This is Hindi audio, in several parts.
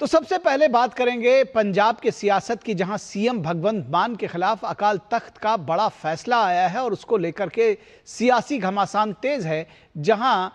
तो सबसे पहले बात करेंगे पंजाब के सियासत की, जहां सीएम भगवंत मान के खिलाफ अकाल तख्त का बड़ा फैसला आया है और उसको लेकर के सियासी घमासान तेज है। जहां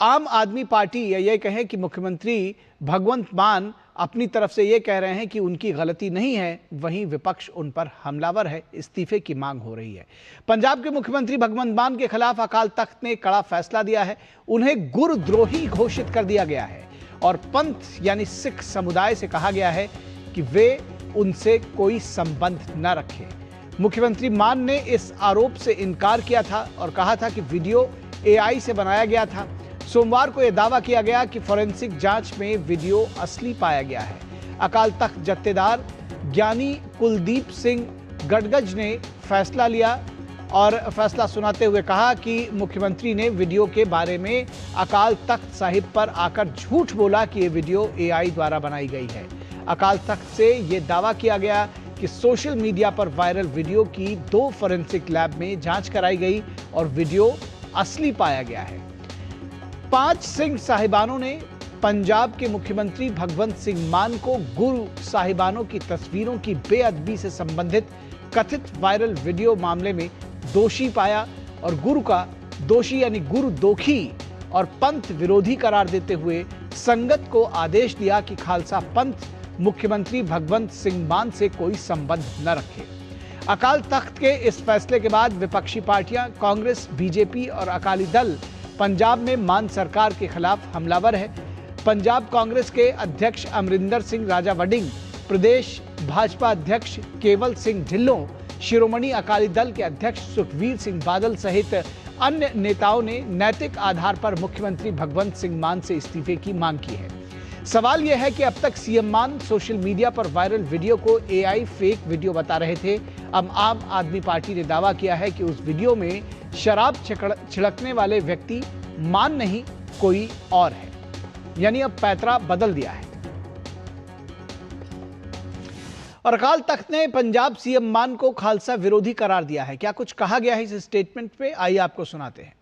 आम आदमी पार्टी या ये कहें कि मुख्यमंत्री भगवंत मान अपनी तरफ से ये कह रहे हैं कि उनकी गलती नहीं है, वहीं विपक्ष उन पर हमलावर है, इस्तीफे की मांग हो रही है। पंजाब के मुख्यमंत्री भगवंत मान के खिलाफ अकाल तख्त ने कड़ा फैसला दिया है। उन्हें गुरुद्रोही घोषित कर दिया गया है और पंथ यानी सिख समुदाय से कहा गया है कि वे उनसे कोई संबंध न रखें। मुख्यमंत्री मान ने इस आरोप से इनकार किया था और कहा था कि वीडियो एआई से बनाया गया था। सोमवार को यह दावा किया गया कि फोरेंसिक जांच में वीडियो असली पाया गया है। अकाल तख्त जत्थेदार ज्ञानी कुलदीप सिंह गडगज ने फैसला लिया और फैसला सुनाते हुए कहा कि मुख्यमंत्री ने वीडियो के बारे में अकाल तख्त साहिब पर आकर झूठ बोला कि यह वीडियो एआई द्वारा बनाई गई है। अकाल तख्त से यह दावा किया गया कि सोशल मीडिया पर वायरल वीडियो की 2 फोरेंसिक लैब में जांच कराई गई और वीडियो असली पाया गया है। 5 सिंह साहिबानों ने पंजाब के मुख्यमंत्री भगवंत सिंह मान को गुरु साहिबानों की तस्वीरों की बेअदबी से संबंधित कथित वायरल वीडियो मामले में दोषी पाया और गुरु का दोषी यानी गुरु दोखी और पंथ विरोधी करार देते हुए संगत को आदेश दिया कि खालसा पंथ मुख्यमंत्री भगवंत सिंह मान से कोई संबंध न रखे। अकाल तख्त के इस फैसले के बाद विपक्षी पार्टियां कांग्रेस, बीजेपी और अकाली दल पंजाब में मान सरकार के खिलाफ हमलावर है। पंजाब कांग्रेस के अध्यक्ष अमरिंदर सिंह राजा वडिंग, प्रदेश भाजपा अध्यक्ष केवल सिंह ढिल्लों, शिरोमणि अकाली दल के अध्यक्ष सुखबीर सिंह बादल सहित अन्य नेताओं ने नैतिक आधार पर मुख्यमंत्री भगवंत सिंह मान से इस्तीफे की मांग की है। सवाल यह है कि अब तक सीएम मान सोशल मीडिया पर वायरल वीडियो को एआई फेक वीडियो बता रहे थे। अब आम आदमी पार्टी ने दावा किया है कि उस वीडियो में शराब छिड़कने वाले व्यक्ति मान नहीं कोई और है, यानी अब पैतरा बदल दिया है। और अकाल तख्त ने पंजाब सीएम मान को खालसा विरोधी करार दिया है। क्या कुछ कहा गया है इस स्टेटमेंट पे, आइए आपको सुनाते हैं।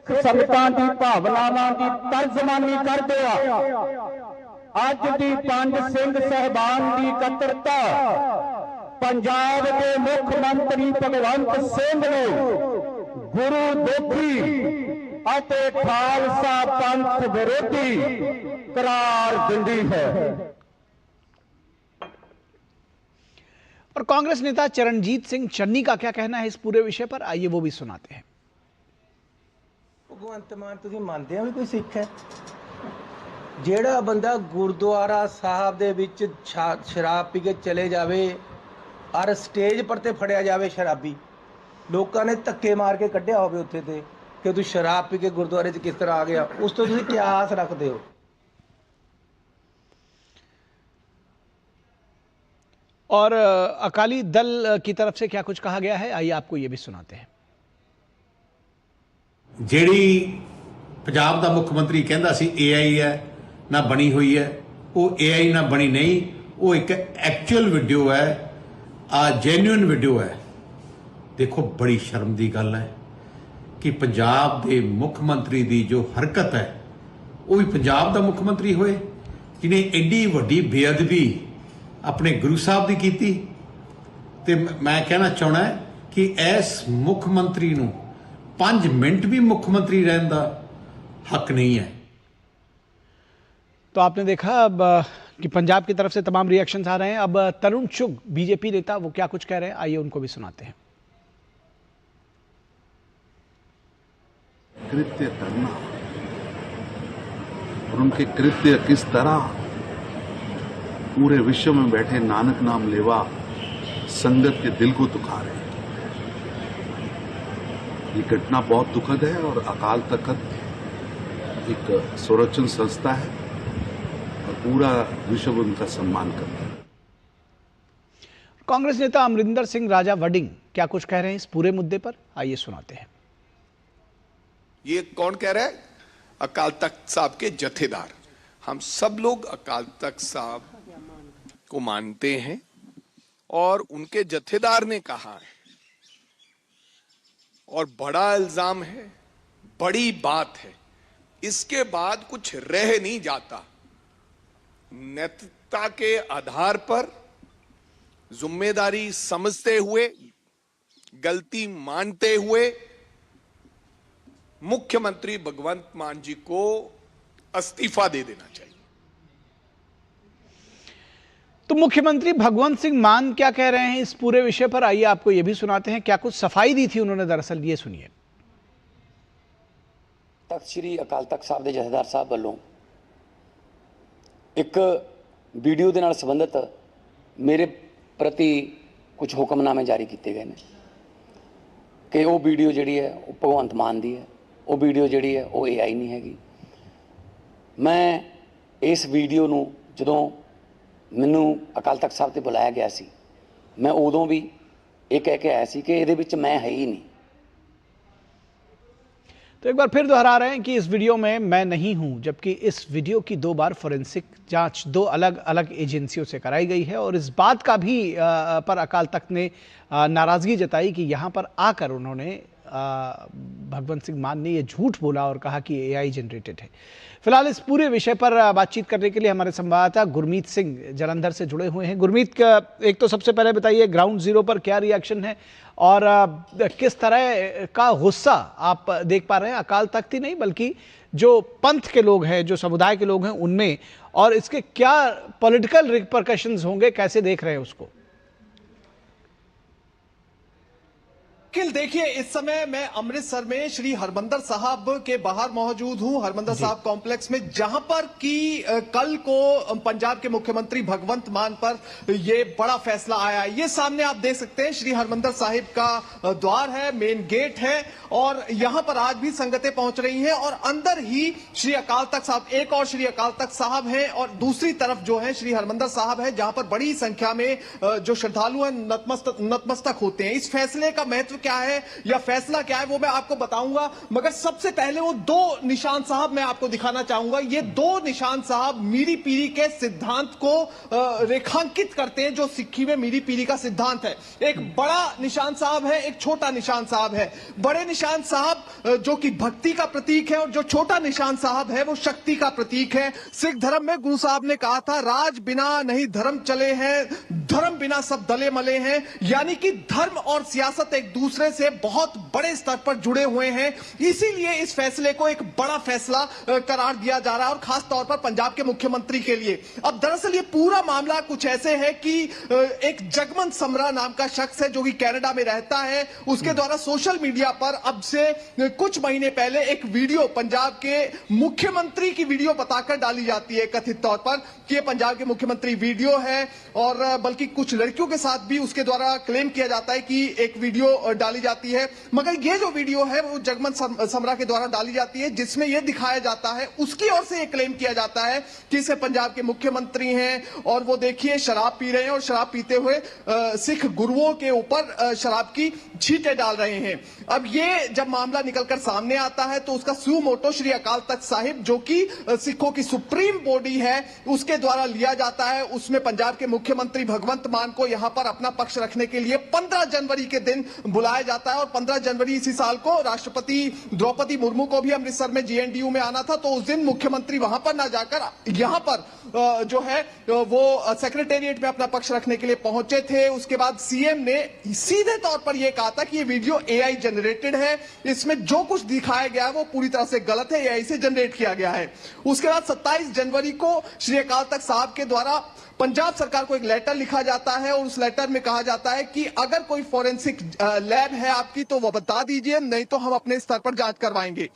संगतां दी भावनावां दी तर्जमानी करदे आ अज दी 5 सिंह साहिबान दी कतरता पंजाब के मुख्यमंत्री भगवंत सिंह ने गुरु दोखी अते खालसा पंथ विरोधी करार दिंदी है। और कांग्रेस नेता चरणजीत सिंह चन्नी का क्या कहना है इस पूरे विषय पर, आइए वो भी सुनाते हैं। भगवंत मान तुसीं मानदे हो भी कोई सिख है? ਜਿਹੜਾ ਬੰਦਾ ਗੁਰਦੁਆਰਾ ਸਾਹਿਬ ਦੇ ਵਿੱਚ ਸ਼ਰਾਬ ਪੀ ਕੇ ਚਲੇ ਜਾਵੇ ਔਰ ਸਟੇਜ ਪਰ ਤੇ ਫੜਿਆ ਜਾਵੇ ਸ਼ਰਾਬੀ, ਲੋਕਾਂ ਨੇ ਧੱਕੇ ਮਾਰ ਕੇ ਕੱਢਿਆ ਹੋਵੇ ਉੱਥੇ ਤੇ ਕਿ ਤੂੰ ਸ਼ਰਾਬ ਪੀ ਕੇ ਗੁਰਦੁਆਰੇ 'ਚ ਕਿਸ ਤਰ੍ਹਾਂ ਆ ਗਿਆ, ਉਸ ਤੋਂ ਤੁਸੀਂ ਕੀ ਆਸ ਰੱਖਦੇ ਹੋ? और अकाली दल की तरफ से क्या कुछ कहा गया है, आइए आपको ये भी सुनाते हैं। ਜਿਹੜੀ ਪੰਜਾਬ ਦਾ ਮੁੱਖ ਮੰਤਰੀ ਕਹਿੰਦਾ ਸੀ AI ਹੈ ਨਾ ਬਣੀ ਹੋਈ ਹੈ, ਉਹ AI ਨਾ ਬਣੀ ਨਹੀਂ, ਉਹ ਇੱਕ ਐਕਚੁਅਲ ਵੀਡੀਓ ਹੈ, ਆ ਜੈਨੂਇਨ ਵੀਡੀਓ ਹੈ। ਦੇਖੋ ਬੜੀ ਸ਼ਰਮ ਦੀ ਗੱਲ ਹੈ ਕਿ ਪੰਜਾਬ ਦੇ ਮੁੱਖ ਮੰਤਰੀ ਦੀ ਜੋ ਹਰਕਤ ਹੈ ਉਹ ਵੀ ਪੰਜਾਬ ਦਾ ਮੁੱਖ ਮੰਤਰੀ ਹੋਏ ਜਿਹਨੇ ਐਡੀ ਵੱਡੀ ਬੇਅਦਬੀ ਆਪਣੇ ਗੁਰੂ ਸਾਹਿਬ ਦੀ ਕੀਤੀ। ਤੇ ਮੈਂ ਕਹਿਣਾ ਚਾਹਣਾ ਕਿ ਇਸ ਮੁੱਖ ਮੰਤਰੀ ਨੂੰ 5 मिनट भी मुख्यमंत्री रहने का हक नहीं है। तो आपने देखा अब कि पंजाब की तरफ से तमाम रिएक्शंस आ रहे हैं। अब तरुण चुग बीजेपी नेता वो क्या कुछ कह रहे हैं, आइए उनको भी सुनाते हैं। कृत्य करना और उनके कृत्य किस तरह पूरे विश्व में बैठे नानक नाम लेवा संगत के दिल को दुखा रहे हैं। ये घटना बहुत दुखद है और अकाल तख्त एक संरक्षण संस्था है और पूरा विश्व उनका सम्मान करता है। कांग्रेस नेता अमरिंदर सिंह राजा वडिंग क्या कुछ कह रहे हैं इस पूरे मुद्दे पर, आइए सुनाते हैं। ये कौन कह रहा है? अकाल तख्त साहब के जत्थेदार। हम सब लोग अकाल तख्त साहब को मानते हैं और उनके जत्थेदार ने कहा है और बड़ा इल्जाम है, बड़ी बात है, इसके बाद कुछ रह नहीं जाता। नैतिकता के आधार पर जिम्मेदारी समझते हुए, गलती मानते हुए मुख्यमंत्री भगवंत मान जी को इस्तीफा दे देना चाहिए। तो मुख्यमंत्री भगवंत सिंह मान क्या कह रहे हैं इस पूरे विषय पर, आइए आपको यह भी सुनाते हैं। क्या कुछ सफाई दी थी उन्होंने दरअसल, ये सुनिए। तख्त श्री अकाल तख्त साहब ਦੇ ਜਥੇਦਾਰ ਸਾਹਿਬ ਵੱਲੋਂ ਇੱਕ ਵੀਡੀਓ ਦੇ ਨਾਲ ਸੰਬੰਧਿਤ ਮੇਰੇ ਪ੍ਰਤੀ ਕੁਝ ਹੁਕਮਨਾਮੇ ਜਾਰੀ ਕੀਤੇ ਗਏ ਨੇ ਕਿ ਉਹ ਵੀਡੀਓ ਜਿਹੜੀ ਹੈ ਉਹ ਭਗਵੰਤ ਮਾਨ ਦੀ ਹੈ, ਉਹ ਵੀਡੀਓ ਜਿਹੜੀ ਹੈ ਉਹ AI ਨਹੀਂ ਹੈਗੀ। ਮੈਂ ਇਸ ਵੀਡੀਓ ਨੂੰ ਜਦੋਂ ਮੈਨੂੰ ਅਕਾਲ ਤਖਤ ਸਾਹਿਬ ਤੇ ਬੁਲਾਇਆ ਗਿਆ ਸੀ, ਮੈਂ ਉਦੋਂ ਵੀ ਇਹ ਕਹਿ ਕੇ ਆਇਆ ਸੀ कि ਇਹਦੇ ਵਿੱਚ मैं है ही नहीं। तो एक बार फिर दोहरा रहे हैं कि इस वीडियो में मैं नहीं हूं, जबकि इस वीडियो की 2 बार फोरेंसिक जांच 2 अलग अलग एजेंसियों से कराई गई है। और इस बात का भी पर अकाल तख्त ने नाराजगी जताई कि यहां पर आकर उन्होंने भगवंत सिंह मान ने यह झूठ बोला और कहा कि AI जनरेटेड है। फिलहाल इस पूरे विषय पर बातचीत करने के लिए हमारे संवाददाता गुरमीत सिंह जालंधर से जुड़े हुए हैं। गुरमीत, एक तो सबसे पहले बताइए ग्राउंड जीरो पर क्या रिएक्शन है और किस तरह का गुस्सा आप देख पा रहे हैं, अकाल तख्त ही नहीं बल्कि जो पंथ के लोग हैं, जो समुदाय के लोग हैं उनमें, और इसके क्या पॉलिटिकल रिपरकशंस होंगे, कैसे देख रहे हैं उसको? देखिए, इस समय मैं अमृतसर में श्री हरमंदर साहब के बाहर मौजूद हूं, हरमंदर साहब कॉम्प्लेक्स में, जहां पर कि कल को पंजाब के मुख्यमंत्री भगवंत मान पर ये बड़ा फैसला आया है। ये सामने आप देख सकते हैं श्री हरमंदर साहिब का द्वार है, मेन गेट है, और यहां पर आज भी संगतें पहुंच रही हैं। और अंदर ही श्री अकाल तख्त साहब, एक और श्री अकाल तख्त साहब हैं और दूसरी तरफ जो है श्री हरमंदर साहब है, जहां पर बड़ी संख्या में जो श्रद्धालु हैं नतमस्तक होते हैं। इस फैसले का महत्व क्या है या फैसला क्या है वो मैं आपको बताऊंगा, मगर सबसे पहले वो 2 निशान साहब मैं आपको दिखाना चाहूंगा। ये 2 निशान साहब मीरी पीरी के सिद्धांत को रेखांकित करते हैं, जो सिक्खी में मीरी पीरी का सिद्धांत है। एक बड़ा निशान साहब है, एक छोटा निशान साहब है। बड़े निशान साहब जो कि भक्ति का प्रतीक है और जो छोटा निशान साहब है वो शक्ति का प्रतीक है। सिख धर्म में गुरु साहब ने कहा था, राज बिना नहीं धर्म चले हैं, धर्म बिना सब दले मले हैं। यानी कि धर्म और सियासत एक दूसरे से बहुत बड़े स्तर पर जुड़े हुए हैं। इसीलिए इस फैसले को एक बड़ा फैसला करार दिया जा रहा है, और खास तौर पर पंजाब के मुख्यमंत्री के लिए। अब दरअसल ये पूरा मामला कुछ ऐसे है कि एक जगमंत समरा नाम का शख्स है जो कि कनाडा में रहता है, उसके द्वारा सोशल मीडिया पर अब से कुछ महीने पहले एक वीडियो पंजाब के मुख्यमंत्री की वीडियो बताकर डाली जाती है, कथित तौर पर कि ये पंजाब के मुख्यमंत्री वीडियो है। और बल्कि कुछ लड़कियों के साथ भी उसके द्वारा क्लेम किया जाता है कि एक वीडियो डाली जाती है, मगर ये जो वीडियो है वो जगमंत समरा के द्वारा डाली जाती है, जिसमें यह दिखाया जाता है, उसकी ओर से यह क्लेम किया जाता है कि इसे पंजाब के मुख्यमंत्री हैं और वो देखिए शराब पी रहे हैं और शराब पीते हुए सिख गुरुओं के ऊपर शराब की छींटे डाल रहे हैं। अब ये जब मामला निकलकर सामने आता है तो उसका सुओ मोटो श्री अकाल तख्त साहिब, जो कि सिखों की सुप्रीम बॉडी है, उसके द्वारा लिया जाता है। उसमें पंजाब के मुख्यमंत्री भगवंत मान को यहां पर अपना पक्ष रखने के लिए 15 जनवरी के दिन बुलाया जाता है। और 15 जनवरी इसी साल को राष्ट्रपति द्रौपदी मुर्मू को भी अमृतसर में GNDU में आना था, तो उस दिन मुख्यमंत्री वहां पर ना जाकर यहां पर जो है वो सेक्रेटेरिएट में अपना पक्ष रखने के लिए पहुंचे थे। उसके बाद CM ने सीधे तौर पर यह कहा था कि ये वीडियो AI जनरेटेड है, इसमें जो कुछ दिखाया गया है वो पूरी तरह से गलत है, AI से जनरेट किया गया है। उसके बाद 27 जनवरी को श्री अकाल तख्त साहब के द्वारा पंजाब सरकार को एक लेटर लिखा जाता है और उस लेटर में कहा जाता है कि अगर कोई फोरेंसिक लैब है आपकी तो वो बता दीजिए, नहीं तो हम अपने स्तर पर जांच करवाएंगे।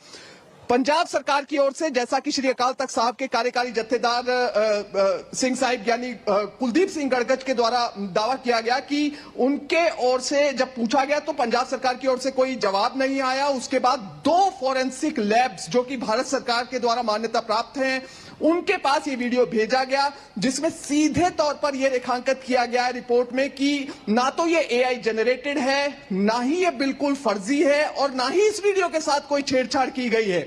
पंजाब सरकार की ओर से, जैसा कि श्री अकाल तख्त साहब के कार्यकारी जत्थेदार सिंह साहिब यानी कुलदीप सिंह गड़गच के द्वारा दावा किया गया कि उनके ओर से जब पूछा गया तो पंजाब सरकार की ओर से कोई जवाब नहीं आया। उसके बाद 2 फोरेंसिक लैब्स जो कि भारत सरकार के द्वारा मान्यता प्राप्त हैं, उनके पास ये वीडियो भेजा गया, जिसमें सीधे तौर पर यह रेखांकित किया गया है रिपोर्ट में कि ना तो ये AI जनरेटेड है, ना ही ये बिल्कुल फर्जी है और ना ही इस वीडियो के साथ कोई छेड़छाड़ की गई है।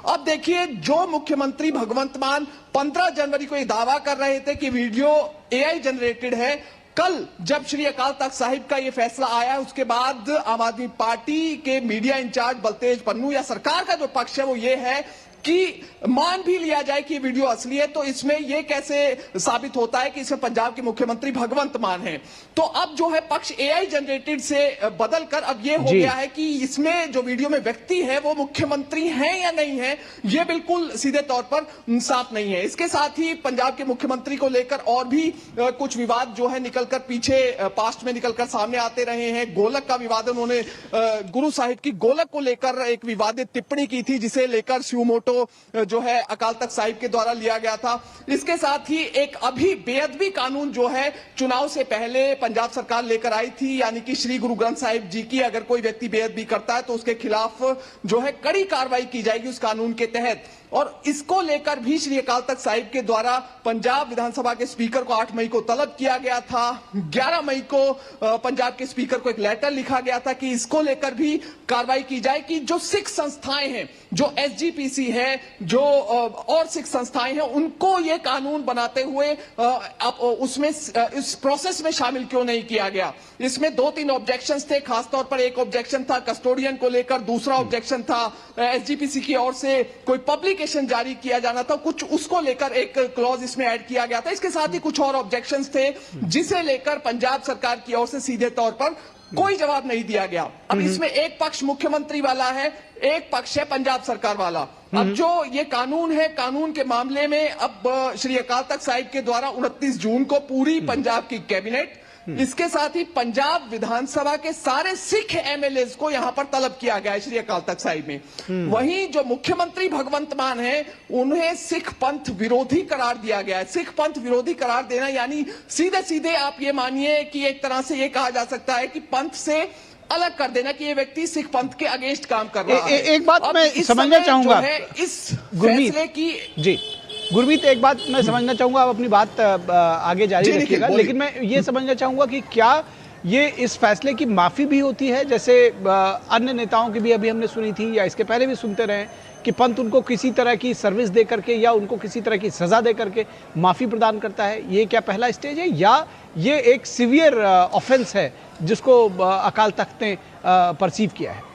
अब देखिए, जो मुख्यमंत्री भगवंत मान 15 जनवरी को यह दावा कर रहे थे कि वीडियो AI जनरेटेड है, कल जब श्री अकाल तख्त साहिब का यह फैसला आया, उसके बाद आम आदमी पार्टी के मीडिया इंचार्ज बलतेज पन्नू या सरकार का जो पक्ष है वो ये है कि मान भी लिया जाए कि वीडियो असली है, तो इसमें यह कैसे साबित होता है कि इसमें पंजाब के मुख्यमंत्री भगवंत मान हैं। तो अब जो है पक्ष एआई जनरेटेड से बदलकर अब यह हो गया है कि इसमें जो वीडियो में व्यक्ति है वो मुख्यमंत्री हैं या नहीं है, यह बिल्कुल सीधे तौर पर साफ नहीं है। इसके साथ ही पंजाब के मुख्यमंत्री को लेकर और भी कुछ विवाद जो है निकलकर पीछे पास्ट में निकलकर सामने आते रहे हैं। गोलक का विवाद, उन्होंने गुरु साहिब की गोलक को लेकर एक विवादित टिप्पणी की थी, जिसे लेकर सुमोटो जो है अकाल तख्त साहिब के द्वारा लिया गया था। इसके साथ ही एक अभी बेअदबी कानून जो है चुनाव से पहले पंजाब सरकार लेकर आई थी, यानी कि श्री गुरु ग्रंथ साहिब जी की अगर कोई व्यक्ति बेअदबी करता है तो उसके खिलाफ जो है कड़ी कार्रवाई की जाएगी उस कानून के तहत। और इसको लेकर भी श्री अकाल तख्त साहिब के द्वारा पंजाब विधानसभा के स्पीकर को 8 मई को तलब किया गया था। 11 मई को पंजाब के स्पीकर को एक लेटर लिखा गया था कि इसको लेकर भी कार्रवाई की जाए कि जो सिख संस्थाएं हैं, जो एसजीपीसी है, जो और सिख संस्थाएं हैं, उनको ये कानून बनाते हुए उसमें इस प्रोसेस में शामिल क्यों नहीं किया गया। इसमें 2-3 ऑब्जेक्शंस थे, खासतौर पर एक ऑब्जेक्शन था कस्टोडियन को लेकर, दूसरा ऑब्जेक्शन था एसजीपीसी की ओर से कोई पब्लिकेशन जारी किया जाना था, कुछ उसको लेकर एक क्लॉज इसमें ऐड किया गया था। इसके साथ ही कुछ और ऑब्जेक्शंस थे जिसे लेकर पंजाब सरकार की ओर से सीधे तौर पर कोई जवाब नहीं दिया गया। अब इसमें एक पक्ष मुख्यमंत्री वाला है, एक पक्ष है पंजाब सरकार वाला। अब जो ये कानून है, कानून के मामले में अब श्री अकाल तख्त साहिब के द्वारा 29 जून को पूरी पंजाब की कैबिनेट, इसके साथ ही पंजाब विधानसभा के सारे सिख एमएलएज को यहां पर तलब किया गया है श्री अकाल तख्त साहिब में। वहीं जो मुख्यमंत्री भगवंत मान है, उन्हें सिख पंथ विरोधी करार दिया गया है। सिख पंथ विरोधी करार देना यानी सीधे सीधे आप ये मानिए कि एक तरह से ये कहा जा सकता है कि पंथ से अलग कर देना कि ये व्यक्ति सिख पंथ के अगेंस्ट काम कर रहा है। एक बात मैं समझना चाहूंगा इस फैसले की, जी गुरमीत, एक बात मैं समझना चाहूंगा, आप अपनी बात आगे जारी रखिएगा, लेकिन मैं ये समझना चाहूंगा कि क्या ये इस फैसले की माफी भी होती है, जैसे अन्य नेताओं की भी अभी हमने सुनी थी या इसके पहले भी सुनते रहे कि पंथ उनको किसी तरह की सर्विस दे करके या उनको किसी तरह की सजा दे करके माफी प्रदान करता है। ये क्या पहला स्टेज है या ये एक सीवियर ऑफेंस है जिसको अकाल तख्त ने परसीव किया है?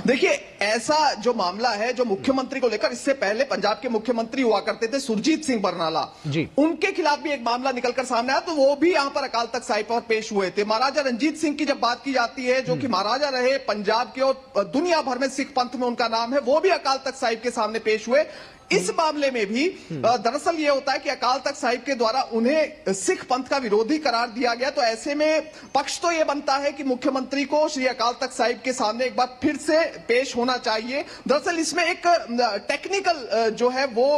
देखिए, ऐसा जो मामला है जो मुख्यमंत्री को लेकर, इससे पहले पंजाब के मुख्यमंत्री हुआ करते थे सुरजीत सिंह बरनाला जी, उनके खिलाफ भी एक मामला निकलकर सामने आया, तो वो भी यहां पर अकाल तख्त साहिब पर पेश हुए थे। महाराजा रंजीत सिंह की जब बात की जाती है, जो कि महाराजा रहे पंजाब के और दुनिया भर में सिख पंथ में उनका नाम है, वो भी अकाल तख्त साहिब के सामने पेश हुए। इस मामले में भी दरअसल ये होता है कि अकाल तख्त साहिब के द्वारा उन्हें सिख पंथ का विरोधी करार दिया गया। तो ऐसे में पक्ष तो ये बनता है कि मुख्यमंत्री को श्री अकाल तख्त साहिब के सामने एक बार फिर से पेश होना चाहिए। दरअसल इसमें एक टेक्निकल जो है वो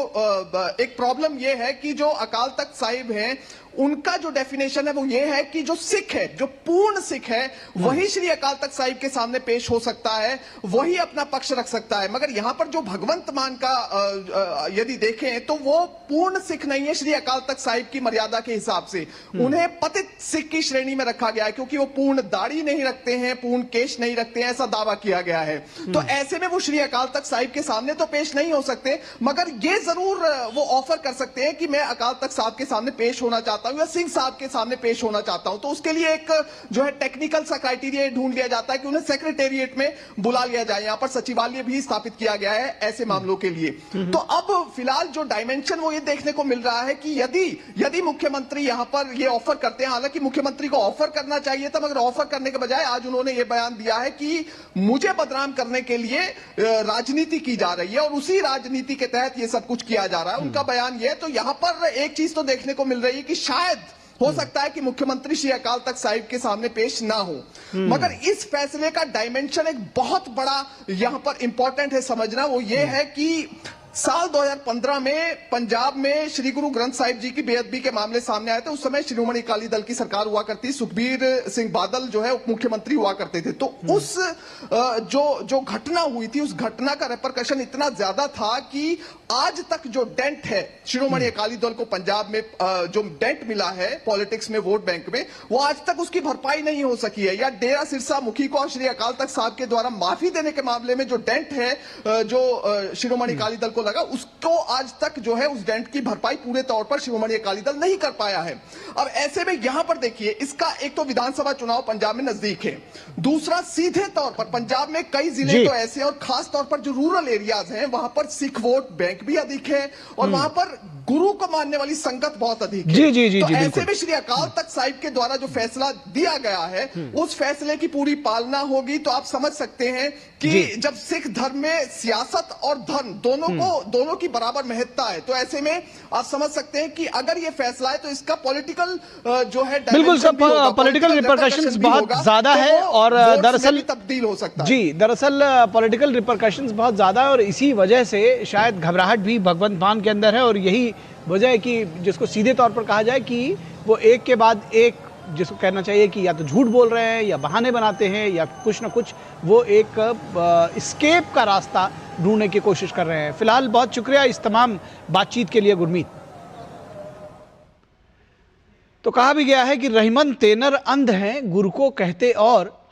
एक प्रॉब्लम ये है कि जो अकाल तख्त साहिब हैं, उनका जो डेफिनेशन है वो ये है कि जो सिख है, जो पूर्ण सिख है, वही श्री अकाल तख्त साहिब के सामने पेश हो सकता है, वही अपना पक्ष रख सकता है। मगर यहां पर जो भगवंत मान का यदि देखें तो वो पूर्ण सिख नहीं है श्री अकाल तख्त साहिब की मर्यादा के हिसाब से। उन्हें पतित सिख की श्रेणी में रखा गया है, क्योंकि वो पूर्ण दाढ़ी नहीं रखते हैं, पूर्ण केश नहीं रखते हैं, ऐसा दावा किया गया है। तो ऐसे में वो श्री अकाल तख्त साहिब के सामने तो पेश नहीं हो सकते, मगर ये जरूर वो ऑफर कर सकते हैं कि मैं अकाल तख्त साहब के सामने पेश होना चाहता हूं या सिंह साहब के सामने पेश होना चाहता हूं। तो उसके लिए एक जो है टेक्निकल सा क्राइटेरिया ढूंढ लिया जाता है कि उन्हें सेक्रेटेरिएट में बुला लिया जाए। यहां पर सचिवालय भी स्थापित किया गया है ऐसे मामलों के लिए। तो अब फिलहाल जो डायमेंशन वो ये देखने को मिल रहा है कि यदि मुख्यमंत्री यहां पर ये ऑफर करते हैं, हालांकि मुख्यमंत्री को ऑफर करना चाहिए था, मगर ऑफर करने के बजाय आज उन्होंने ये बयान दिया है कि मुझे बदनाम करने के लिए राजनीति की जा रही है और उसी राजनीति के तहत ये सब कुछ किया जा रहा है, उनका बयान ये है। तो यहां पर एक चीज तो देखने को मिल रही है कि शायद हो सकता है कि मुख्यमंत्री श्री अकाल तख्त साहिब के सामने पेश ना हो, मगर इस फैसले का डायमेंशन एक बहुत बड़ा यहां पर इंपॉर्टेंट है समझना। वो ये है कि साल 2015 में पंजाब में श्री गुरु ग्रंथ साहिब जी की बेअदबी के मामले सामने आए थे। उस समय शिरोमणि अकाली दल की सरकार हुआ करती, सुखबीर सिंह बादल जो है उप मुख्यमंत्री हुआ करते थे। तो उस जो घटना हुई थी, उस घटना का रेपरकशन इतना ज्यादा था कि आज तक जो डेंट है शिरोमणि अकाली दल को पंजाब में जो डेंट मिला है पॉलिटिक्स में, वोट बैंक में, वो आज तक उसकी भरपाई नहीं हो सकी है। या डेरा सिरसा मुखी को श्री अकाल तख्त साहब के द्वारा माफी देने के मामले में जो डेंट है जो शिरोमणि अकाली दल को लगा, उसको आज तक जो है उस डेंट की भरपाई पूरे तौर पर शिरोमणि अकाली दल नहीं कर पाया है। अब ऐसे में यहां पर देखिए, इसका एक तो विधानसभा चुनाव पंजाब में नजदीक है, दूसरा सीधे तौर पर पंजाब में कई जिले तो ऐसे हैं और खास तौर पर जो रूरल एरियाज हैं वहां पर सिख वोट बैंक भी अधिक है और वहां पर गुरु को मानने वाली संगत बहुत अधिक है। तो ऐसे में श्री अकाल तख्त साहिब के द्वारा जो फैसला दिया गया है उस फैसले की पूरी पालना होगी। तो आप समझ सकते हैं कि जब सिख धर्म में सियासत और धर्म दोनों की बराबर महत्ता है, तो ऐसे में आप समझ सकते हैं कि अगर ये फैसला है तो इसका पॉलिटिकल जो है बिल्कुल सब पॉलिटिकल रिपरकशंस बहुत ज्यादा है और दरअसल तब्दील हो सकता है। जी, दरअसल पॉलिटिकल रिपरकशंस बहुत ज्यादा है और इसी वजह से शायद घबराहट भी भगवंत मान के अंदर है और यही वजह है कि जिसको सीधे तौर पर कहा जाए कि वो एक के बाद एक, जिसको कहना चाहिए कि या तो झूठ बोल रहे हैं या बहाने बनाते हैं या कुछ ना कुछ वो एक एस्केप का रास्ता ढूंढने की कोशिश कर रहे हैं। फिलहाल बहुत शुक्रिया इस तमाम बातचीत के लिए गुरमीत। तो कहा भी गया है कि रहीमन तेनर अंध हैं, गुरु को कहते और